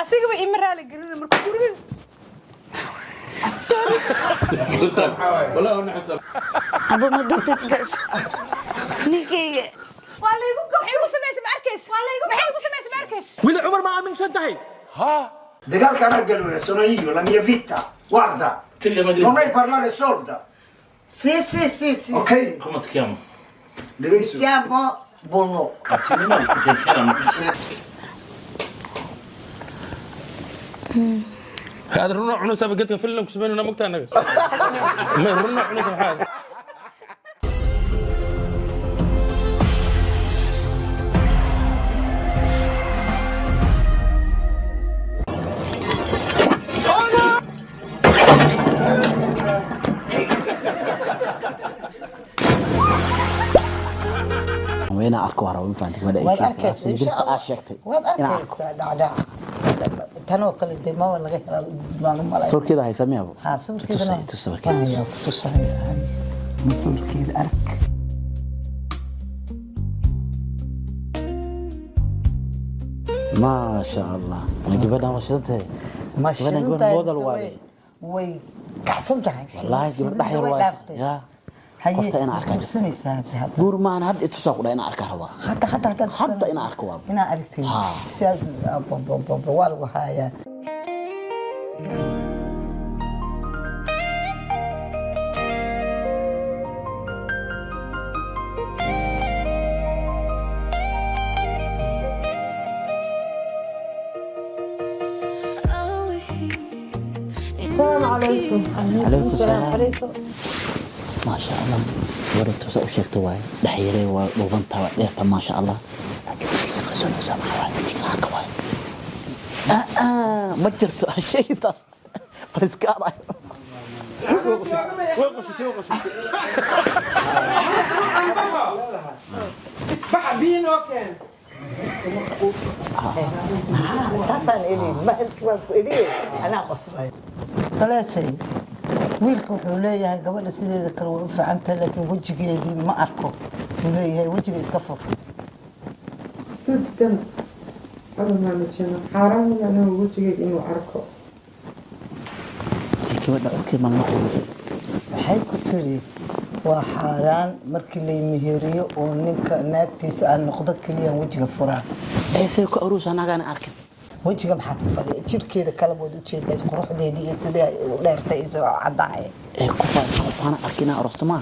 أسيقوا إمرالي قلنا مركورين والله أنا حسب أبو ما دوتك نيكي والله يقول محيو سمعت معركس والله يقول محيو سمعت معركس ولا عمر ما أمن سنتهي Degal Canagalo, sono io, la mia vita. Guarda, non hai parlare sorda. Sì, sì, sì, sì. Ok? Come ti chiamo? Devi Mi chiamo Bollo. هذا الرنوع عنوسة بقيت في اللهم كسبين ونا مقتنع ما الرنوع عنوسة هذا وين أركو هرا وينفعك ما واد أركز إن شاء الله. أشكتي واد أركز دعدع. تنو كل الدماء ولا غير الدماء ملاك. صور كذا هيسميها أبو ها صور كذا. تصور كذا هاي تصور هاي. مصور كذا أرك. ما شاء الله نجيبها وشدتها ما بود الوالي شنو وي كحسنتها والله جبت حير واحد يا هي قفتا أنا أركب سنة ساعة بور ما أنا هبدأ تسوق ولا أنا أركب هوا حتى أنا أركب أنا أركتي ساد والو هاي السلام عليكم. عليكم السلام السلام ما شاء الله ورد تسوق شيء واي دحيري ودوبنتها وديرتها ما شاء الله لكن في قصة سامح واي في واي ما جرت شيء تص فريسكارا بحبين وكان أساساً إلي ما أنت إلي أنا قصري ثلاثة wiilka wuxuu leeyahay gabadha sideeda kale way u fiican tahay laakiin wejigeedii ma arko wuxuu leeyahay wejiga iska fur sudan أنا مجنون حرام أنا وجهي إنه أركض. gabadha codkeed ma maqlo waxay ku tiri waa xaaraan markii la meheriyo oo ninka naagtiisa aan noqdo kaliya wejiga furaa say ku aruus anagana arkin wejiga maxaad ku fadhiya jirkeeda kala bood u jeedaa quruxdeedii iyo sidee u dheertay isoo cadaay ku faana arkina arostuma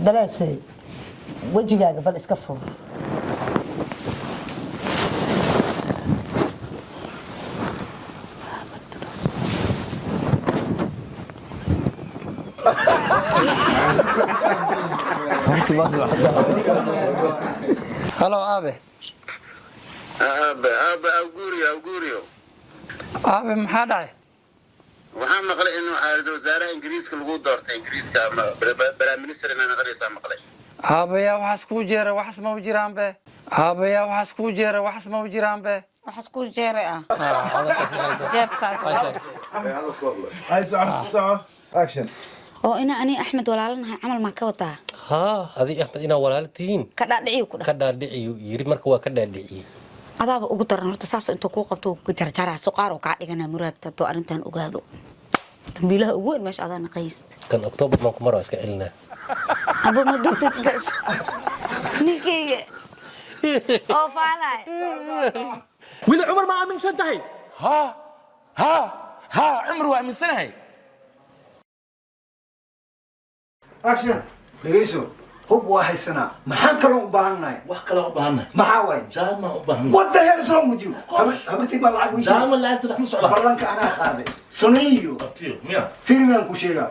dalaasay wejigaaga bal iska fur هلو أبي أبي أوغوريو أبي محادعي waxaan maqlay in waxa wasaaraha Ingiriiska lagu doortay Ingiriiska ama Prime-Minister inaan aqriisaa maqlay أبي waxas ku jeera waxas ma jiraan be أبي waxas ku jeera waxas ma jiraan be waxas ku jeeray jeebkaaga هاي صح أكشن oo ani Axmed walaalanahay amal ma ka wadaa هذه أحمد إنا walaaltiin ka dhaadhiciyo ku ka dhaadhiciyo yiri marka waa ka dhaadhiciyo adaaba ugu daran horta saas inta ku qabto ku jarjaraa suqaar oo ka dhigana muraadta to arintan ogaado dambiilaha ugu weyn meesha adana qayst kan October ma ku maro iska celina abo ma doonta niki oo faanay ولا عمر ما أمن سنتهي ها عمر وأمن سنتهي أكشن لقيسو هو واحد سنة ما حنكلون بهالناي وحكلا بهنا محاوي جامع بهنا What the hell is wrong with you? حبيتي بالعق ويشي جامع لا تروح مسعود برانك أنا هذا سونيو ميا فيلم أنكو شيء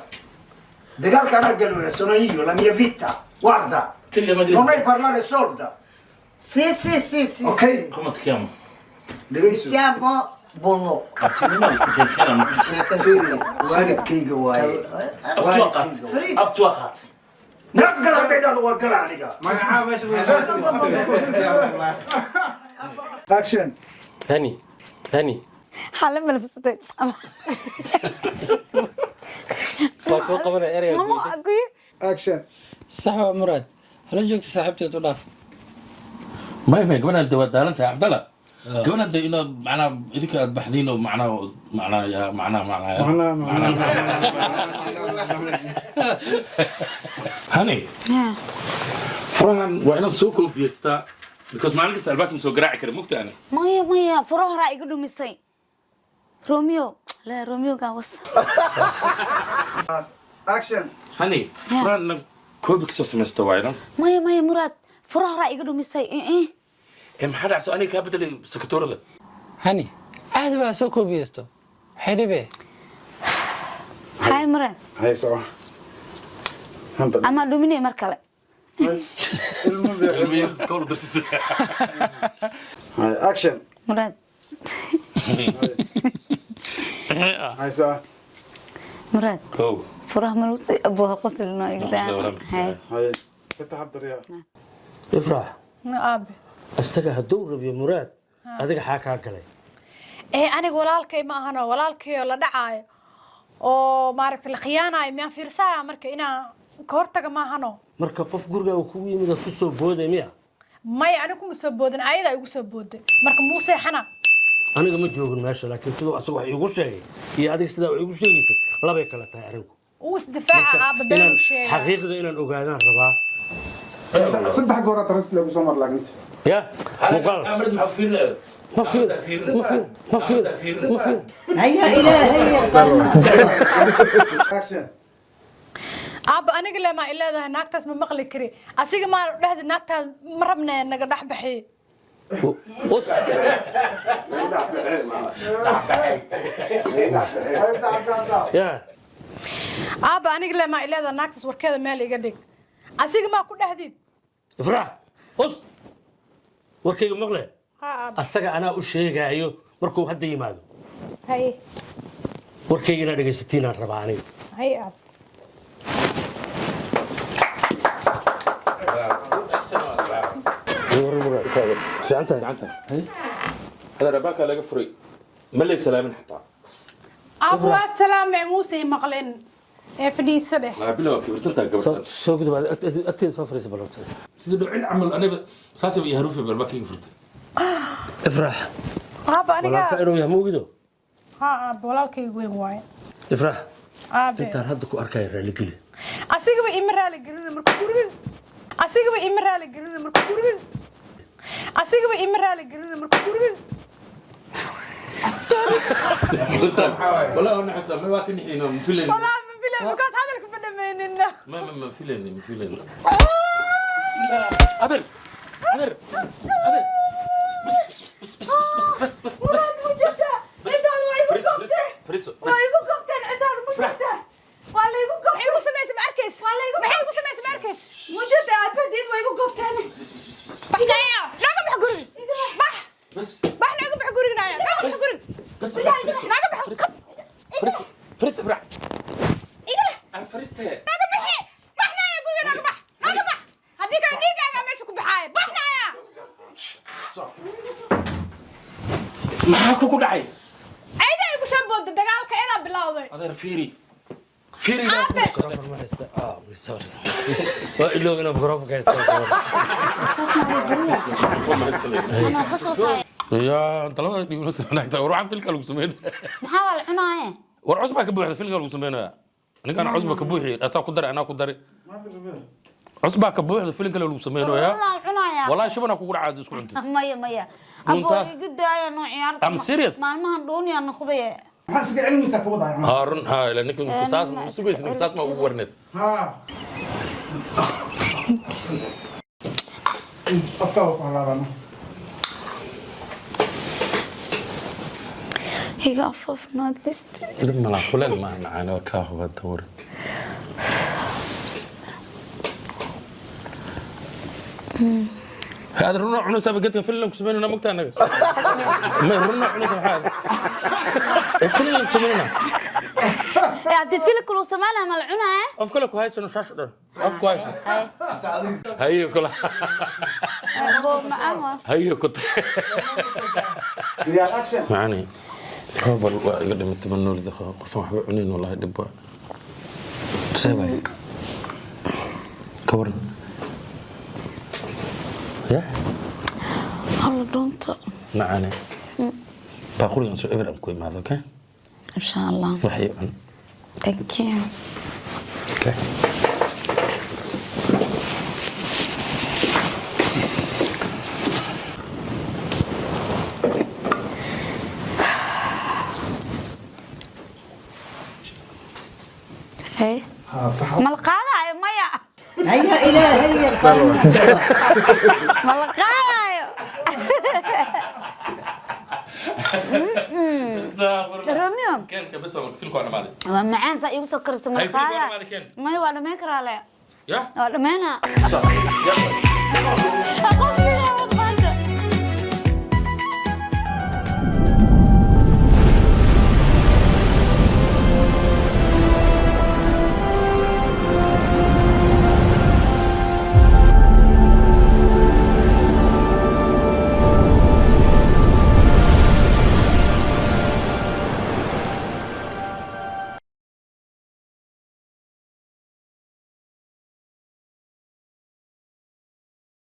دقال كان قالوا يا سونيو la mia vita guarda كل ما non hai أدري parlare sorda sì sì sì sì ok كم تكلم لقيسو chiamo Bollo أبتني ما يفكر كلام waalidkayga waaye أبتوقعت nafgal hadday dhahdo waa gala aniga action هني حاله ملبستay waa soo qabanay erey ماما اقول action صح مراد هلا جوجت صاحبتي تضاف ما هي قبل أنت ودالنت يا عبد الله قبل أنت إنه معنا إذا بحدين ومعنا يا معنا هني فرحان وأنا سوكو في استا because ما عندي سالبات مسوي قراعة كده مقتنع مايا فروح رأي قدو مسي روميو لا روميو قاوس اكشن هني فرحان كوبك سوسمست وايد مايا مراد فروح رأي قدو مسي إيه محد عسو أنا كابتن سكتور ذا هني عاد بقى سوكو بيستو حيدي بيه هاي مراد هاي صح أما دوميني مركلة الميز كور درست هاي اكشن مراد هاي صح مراد أو فروح ملوسي أبوها قصر إنه يقدر هاي تتحضر يا افرح aabe isaga hadduu rabiyo muraad adiga xaa kaa galay aniga walaalkay ma ahano walaalkay oo la dhacaayo oo maaragtay la khiyaanayo miyaan fiirsanaa marka inaan ka hortaga ma ahano marka qof gurigaaga kugu yimid ku soo booday miya maya aniga kuma soo boodin ayada igu soo booday marka muu seexana aniga ma joogin meesha laakiin sidoo asagu wax iigu sheegay iyo adiga sidaa wax iigu sheegaysay labay kala tahay arinku uu isdifaaca aabe been u sheegay xaqiiqda inaan ogaadaan rabaa صدح قرات رسل لو سمر لكنت يا مقال ما في هيا إلهي قلنا اكشن aabe aniga le ma ileedahay naagtaas ma maqli kari asiga ma dhahdi naagtaas ma rabna naga dhex baxi بص يا aabe aniga le ma ileedahay naagtaas warkeeda meel iga dhig asiga ma ku dhahdid افرح بص warkayga maqle ha aabe asaga anaa u sheegaayo markuu hadda yimaado hay warkayga inaad dhegaysatiin aan rabaa aniga hay aabe هذا رباك لا فري ما لي سلام حتى aabe waa salaamay muuse maqleen fadhiiso dheh ما بلا كبرت انت قبل soo gudub agteeda soo fariisa balota سيدي لو عمل انا ساسب يهروفي برباك يفرت افرح aabe aniga walaalka inuu yahay muugido ha aabe walaalkay weyn waaye افرح aabe intaan hadda ku arkay raali geli asigaba ima raali gelin marka guriga asigaba ima raali gelin marka guriga asigaba ima raali gelin marka guriga والله انا حسب ما باكن حين مفلين والله ما بلا بكاس هذا اللي كنا مننا ما مفلين ابر بس مجسة انت هذا ما يقول قبته فريسو ما يقول قبته انت هذا مجدة ولا يقول قبته يقول سميس معركس ولا يقول يقول سميس معركس مجدة ابدين ما يقول قبته بحنا يا لا قبح قرن بح بس بحنا يقول بح قرن يا لا قبح قرن بس لا قبح فريسو برع ايقله عارف فريسته لا قبحي بحنا يا قول لا قبح لا قبح هديك هديك انا ماشي كبحاي بحنا يا maxaa ku dhacay ayda igu soo booda dagaalka ina bilowday adeer fiiri ma haysta sorry waa iloo inaan mikrofon ka haysta يا انت لو دي نص هناك وروح في الكلام سمين maxaa waa la cunaaye war cusba ka buuxda filka lagu sameeyo aniga aan cusba ka buuxi asaa ku dar ana ku dar cusba ka buuxda filka lagu sameeyo ya la cunaaya wallahi shubana ku guracad isku cunta maya abo igu daaya noo ciyaarta I'm serious maalmahan dooniya noqday حاسك علمي سكوضة يا هارون هاي لانك قصاص مسويس قصاص ما هو ورنت ها أفتوق على رنا هيك أفف نادست لما لا خلال ما معنا وكاهو الدور هذا الرنوع عنو سابقتك فيلم كسبينونا مقتانا ما الرنوع عنو سابقتك فيلم كسبينونا هذه فيلك لو سمعنا ملعونة أفكلك هاي سنو شاشة أفكوا هاي هاي كلها أبو معه هاي كنت يا أكشن معاني هو بالله يقدم التمنى لذا قفوا عنين والله دبوا سيبا كورن يا هلا دونت معنا باقول لك إبرة مكوي مع ذاك إن شاء الله وحي thank you okay هي ملقانا يا مايا هيا إلهي القلب ملقانا روميو كان بس فيلم أنا مالي معان سا يوسف كرس ملقانا ما يوانا ما يكره له يا ولا مانا يلا